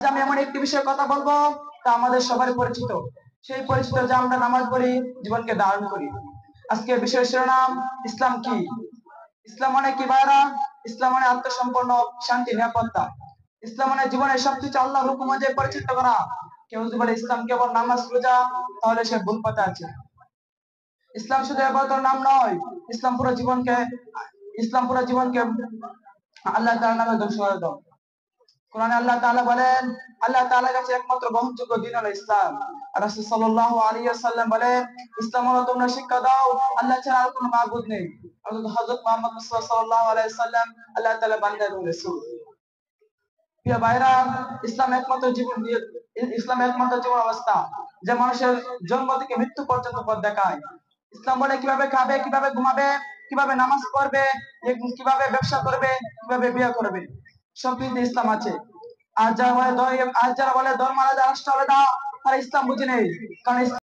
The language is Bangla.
আমি এমন একটি বিষয়ে কথা বলবো তা আমাদের সবারই পরিচিত। সেই পরিচিত যে আমরা নামাজ পড়ি, জীবনকে ধারণ করি। আজকে বিষয়ের শিরোনাম ইসলাম কি। ইসলাম মানে কি ভাইরা? ইসলাম মানে আত্মসম্পন্ন, শান্তি, নিরাপত্তা। ইসলাম মানে জীবনের সবকিছু আল্লাহর হুকুম অনুযায়ী পরিচালিত করা। কেউ যদি বলে ইসলাম কেবল নামাজ রোজা, তাহলে সে ভুল পথে আছে। ইসলাম শুধু ইবাদতের নাম নয়, ইসলাম পুরো জীবনকে ইসলাম পুরো জীবনকে আল্লাহ তাআলার নামে ধ্বংস করে দাও। কোরআনে আল্লাহ তাআলা বলেন, আল্লাহ তাআলার কাছে একমাত্র গ্রহণযোগ্য দ্বীন হলো ইসলাম। আর রাসূল সাল্লাল্লাহু আলাইহি ওয়াসাল্লাম বলেন, ইসলাম হলো তোমরা শিক্ষা দাও আল্লাহ ছাড়া আর কোনো মাবুদ নেই। হযরত মুহাম্মদ মুস্তাফা সাল্লাল্লাহু আলাইহি ওয়াসাল্লাম আল্লাহ তাআলার বান্দা এবং রাসূল। প্রিয় ভাইরা, ইসলাম একমাত্র জীবন অবস্থা যে মানুষের জন্ম থেকে মৃত্যু পর্যন্ত পথ দেখায়। ইসলাম বলে কিভাবে খাবে, কিভাবে ঘুমাবে, কিভাবে নামাজ পড়বে, কিভাবে ব্যবসা করবে, কিভাবে বিয়ে করবে, সবকিছুতে ইসলাম আছে। আর যারা বলে ধর্ম আলাদা, রাষ্ট্র আলাদা, তারা ইসলাম বুঝে নেই। কারণ